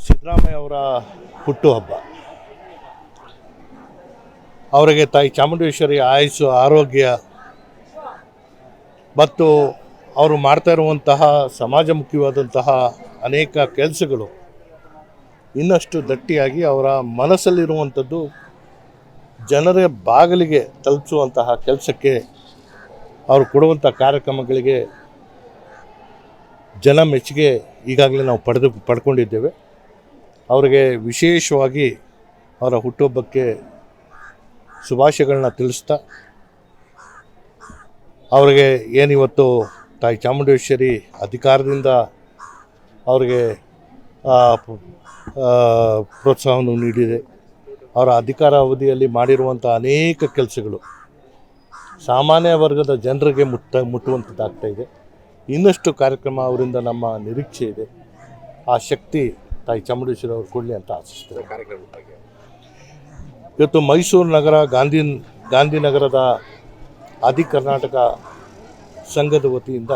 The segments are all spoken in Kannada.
ಸಿದ್ದರಾಮಯ್ಯ ಅವರ ಹುಟ್ಟುಹಬ್ಬ. ಅವರಿಗೆ ತಾಯಿ ಚಾಮುಂಡೇಶ್ವರಿ ಆಯುಸ್ಸು, ಆರೋಗ್ಯ ಮತ್ತು ಅವರು ಮಾಡ್ತಾ ಇರುವಂತಹ ಸಮಾಜಮುಖಿಯಾದಂತಹ ಅನೇಕ ಕೆಲಸಗಳು ಇನ್ನಷ್ಟು ಗಟ್ಟಿಯಾಗಿ ಅವರ ಮನಸ್ಸಲ್ಲಿರುವಂಥದ್ದು ಜನರ ಬಾಗಿಲಿಗೆ ತಲುಪಿಸುವಂತಹ ಕೆಲಸಕ್ಕೆ ಅವರು ಕೊಡುವಂಥ ಕಾರ್ಯಕ್ರಮಗಳಿಗೆ ಜನ ಮೆಚ್ಚುಗೆ ಈಗಾಗಲೇ ನಾವು ಪಡ್ಕೊಂಡಿದ್ದೇವೆ. ಅವರಿಗೆ ವಿಶೇಷವಾಗಿ ಅವರ ಹುಟ್ಟುಹಬ್ಬಕ್ಕೆ ಶುಭಾಶಯಗಳನ್ನ ತಿಳಿಸ್ತಾ, ಅವರಿಗೆ ಏನಿವತ್ತು ತಾಯಿ ಚಾಮುಂಡೇಶ್ವರಿ ಅಧಿಕಾರದಿಂದ ಅವರಿಗೆ ಪ್ರೋತ್ಸಾಹವನ್ನು ನೀಡಿದೆ. ಅವರ ಅಧಿಕಾರ ಅವಧಿಯಲ್ಲಿ ಮಾಡಿರುವಂಥ ಅನೇಕ ಕೆಲಸಗಳು ಸಾಮಾನ್ಯ ವರ್ಗದ ಜನರಿಗೆ ಮುಟ್ಟುವಂಥದ್ದಾಗ್ತಾಯಿದೆ. ಇನ್ನಷ್ಟು ಕಾರ್ಯಕ್ರಮ ಅವರಿಂದ ನಮ್ಮ ನಿರೀಕ್ಷೆ ಇದೆ. ಆ ಶಕ್ತಿ ತಾಯಿ ಚಾಮುಂಡೇಶ್ವರಿ ಅವರು ಕೊಡಲಿ ಅಂತ ಆಶಿಸ್ತೇವೆ. ಇವತ್ತು ಮೈಸೂರು ನಗರ ಗಾಂಧಿನಗರದ ಆದಿ ಕರ್ನಾಟಕ ಸಂಘದ ವತಿಯಿಂದ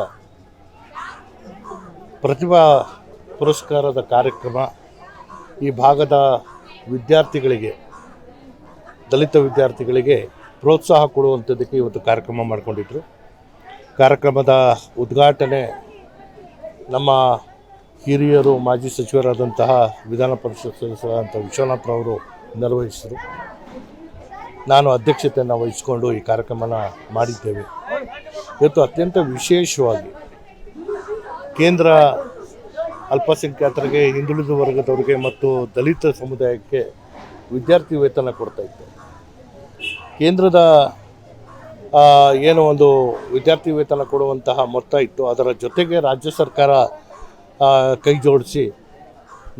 ಪ್ರತಿಭಾ ಪುರಸ್ಕಾರದ ಕಾರ್ಯಕ್ರಮ ಈ ಭಾಗದ ವಿದ್ಯಾರ್ಥಿಗಳಿಗೆ, ದಲಿತ ವಿದ್ಯಾರ್ಥಿಗಳಿಗೆ ಪ್ರೋತ್ಸಾಹ ಕೊಡುವಂಥದ್ದಕ್ಕೆ ಇವತ್ತು ಕಾರ್ಯಕ್ರಮ ಮಾಡಿಕೊಂಡಿದ್ರು. ಕಾರ್ಯಕ್ರಮದ ಉದ್ಘಾಟನೆ ನಮ್ಮ ಹಿರಿಯರು, ಮಾಜಿ ಸಚಿವರಾದಂತಹ ವಿಧಾನ ಪರಿಷತ್ ಸದಸ್ಯರಾದಂಥ ವಿಶ್ವನಾಥ್ರವರು ನಿರ್ವಹಿಸಿದರು. ನಾನು ಅಧ್ಯಕ್ಷತೆಯನ್ನು ವಹಿಸಿಕೊಂಡು ಈ ಕಾರ್ಯಕ್ರಮನ ಮಾಡಿದ್ದೇವೆ. ಇವತ್ತು ಅತ್ಯಂತ ವಿಶೇಷವಾಗಿ ಕೇಂದ್ರ ಅಲ್ಪಸಂಖ್ಯಾತರಿಗೆ, ಹಿಂದುಳಿದ ವರ್ಗದವರಿಗೆ ಮತ್ತು ದಲಿತ ಸಮುದಾಯಕ್ಕೆ ವಿದ್ಯಾರ್ಥಿ ವೇತನ ಕೊಡ್ತಾಯಿತ್ತು. ಕೇಂದ್ರದ ಏನೋ ಒಂದು ವಿದ್ಯಾರ್ಥಿ ವೇತನ ಕೊಡುವಂತಹ ಮೊತ್ತ ಇತ್ತು. ಅದರ ಜೊತೆಗೆ ರಾಜ್ಯ ಸರ್ಕಾರ ಕೈ ಜೋಡಿಸಿ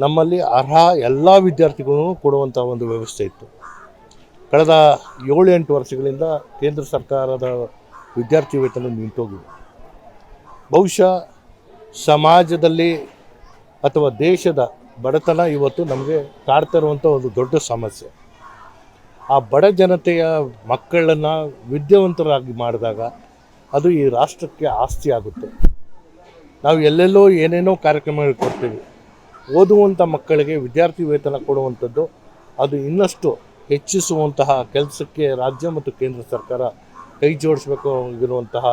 ನಮ್ಮಲ್ಲಿ ಅರ್ಹ ಎಲ್ಲ ವಿದ್ಯಾರ್ಥಿಗಳೂ ಕೊಡುವಂಥ ಒಂದು ವ್ಯವಸ್ಥೆ ಇತ್ತು. ಕಳೆದ 7-8 ವರ್ಷಗಳಿಂದ ಕೇಂದ್ರ ಸರ್ಕಾರದ ವಿದ್ಯಾರ್ಥಿ ವೇತನ ನಿಂತೋಗಿದೆ. ಬಹುಶಃ ಸಮಾಜದಲ್ಲಿ ಅಥವಾ ದೇಶದ ಬಡತನ ಇವತ್ತು ನಮಗೆ ಕಾಡ್ತಾ ಇರುವಂಥ ಒಂದು ದೊಡ್ಡ ಸಮಸ್ಯೆ. ಆ ಬಡ ಜನತೆಯ ಮಕ್ಕಳನ್ನು ವಿದ್ಯಾವಂತರಾಗಿ ಮಾಡಿದಾಗ ಅದು ಈ ರಾಷ್ಟ್ರಕ್ಕೆ ಆಸ್ತಿ ಆಗುತ್ತೆ. ನಾವು ಎಲ್ಲೆಲ್ಲೋ ಏನೇನೋ ಕಾರ್ಯಕ್ರಮಗಳು ಕೊಡ್ತೀವಿ. ಓದುವಂಥ ಮಕ್ಕಳಿಗೆ ವಿದ್ಯಾರ್ಥಿ ವೇತನ ಕೊಡುವಂಥದ್ದು ಅದು ಇನ್ನಷ್ಟು ಹೆಚ್ಚಿಸುವಂತಹ ಕೆಲಸಕ್ಕೆ ರಾಜ್ಯ ಮತ್ತು ಕೇಂದ್ರ ಸರ್ಕಾರ ಕೈ ಜೋಡಿಸಬೇಕು ಇರುವಂತಹ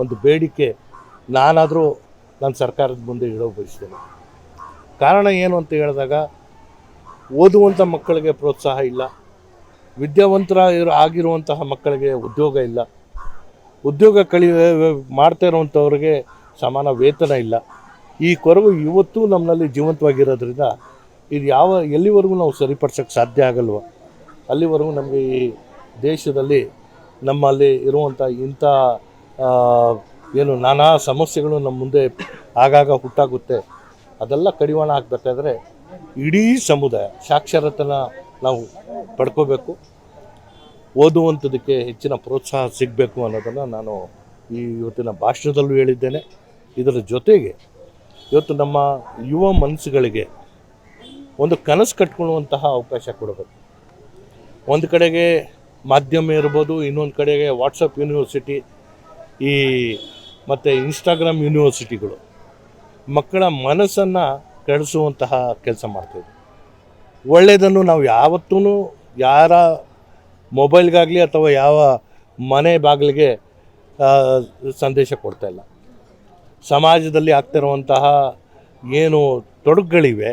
ಒಂದು ಬೇಡಿಕೆ ನಾನಾದರೂ ನನ್ನ ಸರ್ಕಾರದ ಮುಂದೆ ಇಡೋ ಬಯಸ್ತೇನೆ. ಕಾರಣ ಏನು ಅಂತ ಹೇಳಿದಾಗ, ಓದುವಂಥ ಮಕ್ಕಳಿಗೆ ಪ್ರೋತ್ಸಾಹ ಇಲ್ಲ, ವಿದ್ಯಾವಂತರ ಆಗಿರುವಂತಹ ಮಕ್ಕಳಿಗೆ ಉದ್ಯೋಗ ಇಲ್ಲ, ಉದ್ಯೋಗ ಮಾಡ್ತಾ ಇರುವಂಥವ್ರಿಗೆ ಸಮಾನ ವೇತನ ಇಲ್ಲ. ಈ ಕೊರಗು ಇವತ್ತು ನಮ್ಮಲ್ಲಿ ಜೀವಂತವಾಗಿರೋದ್ರಿಂದ ಇದು ಎಲ್ಲಿವರೆಗೂ ನಾವು ಸರಿಪಡಿಸೋಕ್ಕೆ ಸಾಧ್ಯ ಆಗಲ್ವ, ಅಲ್ಲಿವರೆಗೂ ನಮಗೆ ಈ ದೇಶದಲ್ಲಿ ನಮ್ಮಲ್ಲಿ ಇರುವಂಥ ಇಂಥ ಏನು ನಾನಾ ಸಮಸ್ಯೆಗಳು ನಮ್ಮ ಮುಂದೆ ಆಗಾಗ ಹುಟ್ಟಾಗುತ್ತೆ. ಅದೆಲ್ಲ ಕಡಿವಾಣ ಹಾಕಬೇಕಾದ್ರೆ ಇಡೀ ಸಮುದಾಯ ಸಾಕ್ಷರತೆನ ನಾವು ಪಡ್ಕೋಬೇಕು, ಓದುವಂಥದ್ದಕ್ಕೆ ಹೆಚ್ಚಿನ ಪ್ರೋತ್ಸಾಹ ಸಿಗಬೇಕು ಅನ್ನೋದನ್ನು ನಾನು ಈ ಇವತ್ತಿನ ಭಾಷಣದಲ್ಲೂ ಹೇಳಿದ್ದೇನೆ. ಇದರ ಜೊತೆಗೆ ಇವತ್ತು ನಮ್ಮ ಯುವ ಮನಸ್ಸುಗಳಿಗೆ ಒಂದು ಕನಸು ಕಟ್ಕೊಳ್ಳುವಂತಹ ಅವಕಾಶ ಕೊಡಬೇಕು. ಒಂದು ಕಡೆಗೆ ಮಾಧ್ಯಮ ಇರ್ಬೋದು, ಇನ್ನೊಂದು ಕಡೆಗೆ ವಾಟ್ಸಪ್ ಯೂನಿವರ್ಸಿಟಿ, ಮತ್ತು ಇನ್ಸ್ಟಾಗ್ರಾಮ್ ಯೂನಿವರ್ಸಿಟಿಗಳು ಮಕ್ಕಳ ಮನಸ್ಸನ್ನು ಕೆಡಿಸುವಂತಹ ಕೆಲಸ ಮಾಡ್ತಾಯಿದ್ವಿ. ಒಳ್ಳೆಯದನ್ನು ನಾವು ಯಾವತ್ತೂ ಯಾರ ಮೊಬೈಲ್ಗಾಗಲಿ ಅಥವಾ ಯಾವ ಮನೆ ಬಾಗಿಲಿಗೆ ಸಂದೇಶ ಕೊಡ್ತಾಯಿಲ್ಲ. ಸಮಾಜದಲ್ಲಿ ಆಗ್ತಿರುವಂತಹ ಏನು ತೊಡಕುಗಳಿವೆ,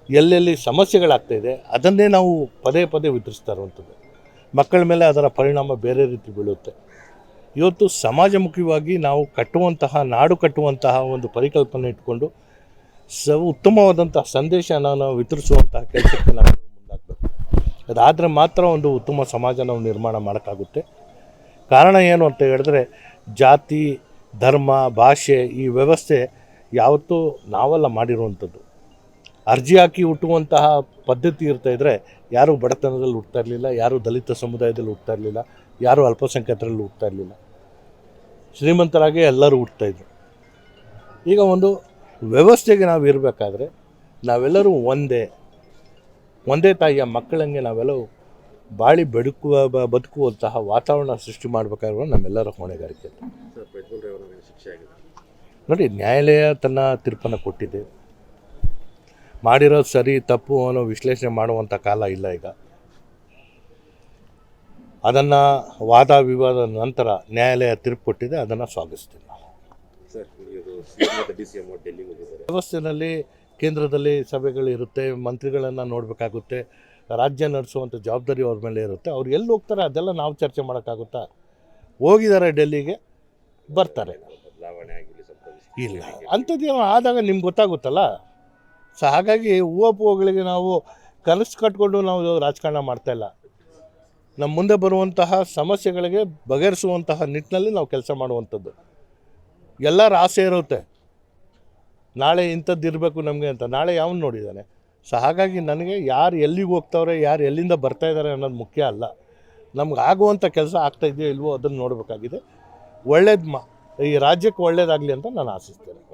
ಎಲ್ಲೆಲ್ಲಿ ಸಮಸ್ಯೆಗಳಾಗ್ತಾಯಿದೆ ಅದನ್ನೇ ನಾವು ಪದೇ ಪದೇ ವಿತರಿಸ್ತಾ ಇರುವಂಥದ್ದು. ಮಕ್ಕಳ ಮೇಲೆ ಅದರ ಪರಿಣಾಮ ಬೇರೆ ರೀತಿ ಬೀಳುತ್ತೆ. ಇವತ್ತು ಸಮಾಜಮುಖಿಯಾಗಿ ನಾವು ನಾಡು ಕಟ್ಟುವಂತಹ ಒಂದು ಪರಿಕಲ್ಪನೆ ಇಟ್ಕೊಂಡು ಉತ್ತಮವಾದಂಥ ಸಂದೇಶನ ನಾವು ವಿತರಿಸುವಂತಹ ಕೆಲಸಕ್ಕೆ ನಾವು ಮುಂದಾಗಬೇಕು. ಅದಾದರೆ ಮಾತ್ರ ಒಂದು ಉತ್ತಮ ಸಮಾಜ ನಾವು ನಿರ್ಮಾಣ ಮಾಡೋಕ್ಕಾಗುತ್ತೆ. ಕಾರಣ ಏನು ಅಂತ ಹೇಳಿದ್ರೆ, ಜಾತಿ, ಧರ್ಮ, ಭಾಷೆ ಈ ವ್ಯವಸ್ಥೆ ಯಾವತ್ತೂ ನಾವೆಲ್ಲ ಮಾಡಿರುವಂಥದ್ದು. ಅರ್ಜಿ ಹಾಕಿ ಹುಟ್ಟುವಂತಹ ಪದ್ಧತಿ ಇರ್ತಾಯಿದ್ರೆ ಯಾರೂ ಬಡತನದಲ್ಲಿ ಹುಡ್ತಾ ಇರಲಿಲ್ಲ, ಯಾರೂ ದಲಿತ ಸಮುದಾಯದಲ್ಲಿ ಹುಡ್ತಾ ಇರಲಿಲ್ಲ, ಯಾರೂ ಅಲ್ಪಸಂಖ್ಯಾತರಲ್ಲಿ ಹುಡ್ತಾ ಇರಲಿಲ್ಲ. ಶ್ರೀಮಂತರಾಗಿ ಎಲ್ಲರೂ ಹುಡ್ತಾಯಿದ್ರು. ಈಗ ಒಂದು ವ್ಯವಸ್ಥೆಗೆ ನಾವು ಇರಬೇಕಾದ್ರೆ ನಾವೆಲ್ಲರೂ ಒಂದೇ ತಾಯಿಯ ಮಕ್ಕಳಂಗೆ ನಾವೆಲ್ಲರೂ ಬಾಳಿ ಬದುಕುವಂತಹ ವಾತಾವರಣ ಸೃಷ್ಟಿ ಮಾಡಬೇಕಾದ್ರೆ ನಮ್ಮೆಲ್ಲರ ಹೊಣೆಗಾರಿಕೆ. ನೋಡಿ, ನ್ಯಾಯಾಲಯ ತನ್ನ ತೀರ್ಪನ್ನು ಕೊಟ್ಟಿದೆ. ಮಾಡಿರೋದು ಸರಿ ತಪ್ಪು ಅನ್ನೋ ವಿಶ್ಲೇಷಣೆ ಮಾಡುವಂಥ ಕಾಲ ಇಲ್ಲ ಈಗ. ಅದನ್ನು ವಾದ ವಿವಾದದ ನಂತರ ನ್ಯಾಯಾಲಯ ತೀರ್ಪು ಕೊಟ್ಟಿದೆ, ಅದನ್ನು ಸ್ವಾಗತಿಸ್ತೀನಿ ನಾನು. ವ್ಯವಸ್ಥೆಯಲ್ಲಿ ಕೇಂದ್ರದಲ್ಲಿ ಸಭೆಗಳಿರುತ್ತೆ, ಮಂತ್ರಿಗಳನ್ನು ನೋಡಬೇಕಾಗುತ್ತೆ, ರಾಜ್ಯ ನಡೆಸುವಂಥ ಜವಾಬ್ದಾರಿ ಅವ್ರ ಮೇಲೆ ಇರುತ್ತೆ. ಅವ್ರು ಎಲ್ಲಿ ಹೋಗ್ತಾರೆ ಅದೆಲ್ಲ ನಾವು ಚರ್ಚೆ ಮಾಡೋಕ್ಕಾಗುತ್ತಾ? ಹೋಗಿದ್ದಾರೆ ಡೆಲ್ಲಿಗೆ, ಬರ್ತಾರೆ. ಇಲ್ಲ ಅಂಥದ್ದೇನೋ ಆದಾಗ ನಿಮ್ಗೆ ಗೊತ್ತಾಗುತ್ತಲ್ಲ. ಸೊ ಹಾಗಾಗಿ ಹೂವಪ್ಪುಗಳಿಗೆ ನಾವು ಕನಸು ಕಟ್ಕೊಂಡು ನಾವು ರಾಜಕಾರಣ ಮಾಡ್ತಾಯಿಲ್ಲ. ನಮ್ಮ ಮುಂದೆ ಬರುವಂತಹ ಸಮಸ್ಯೆಗಳಿಗೆ ಬಗೆಹರಿಸುವಂತಹ ನಿಟ್ಟಿನಲ್ಲಿ ನಾವು ಕೆಲಸ ಮಾಡುವಂಥದ್ದು. ಎಲ್ಲರ ಆಸೆ ಇರುತ್ತೆ, ನಾಳೆ ಇಂಥದ್ದು ಇರಬೇಕು ನಮಗೆ ಅಂತ. ನಾಳೆ ಯಾವನು ನೋಡಿದ್ದಾನೆ? ಸೊ ಹಾಗಾಗಿ ನನಗೆ ಯಾರು ಎಲ್ಲಿಗೆ ಹೋಗ್ತಾವ್ರೆ, ಯಾರು ಎಲ್ಲಿಂದ ಬರ್ತಾಯಿದ್ದಾರೆ ಅನ್ನೋದು ಮುಖ್ಯ ಅಲ್ಲ. ನಮ್ಗೆ ಆಗುವಂಥ ಕೆಲಸ ಆಗ್ತಾಯಿದೆಯೋ ಇಲ್ವೋ ಅದನ್ನು ನೋಡಬೇಕಾಗಿದೆ. ಈ ರಾಜ್ಯಕ್ಕೆ ಒಳ್ಳೇದಾಗಲಿ ಅಂತ ನಾನು ಆಶಿಸ್ತೇನೆ.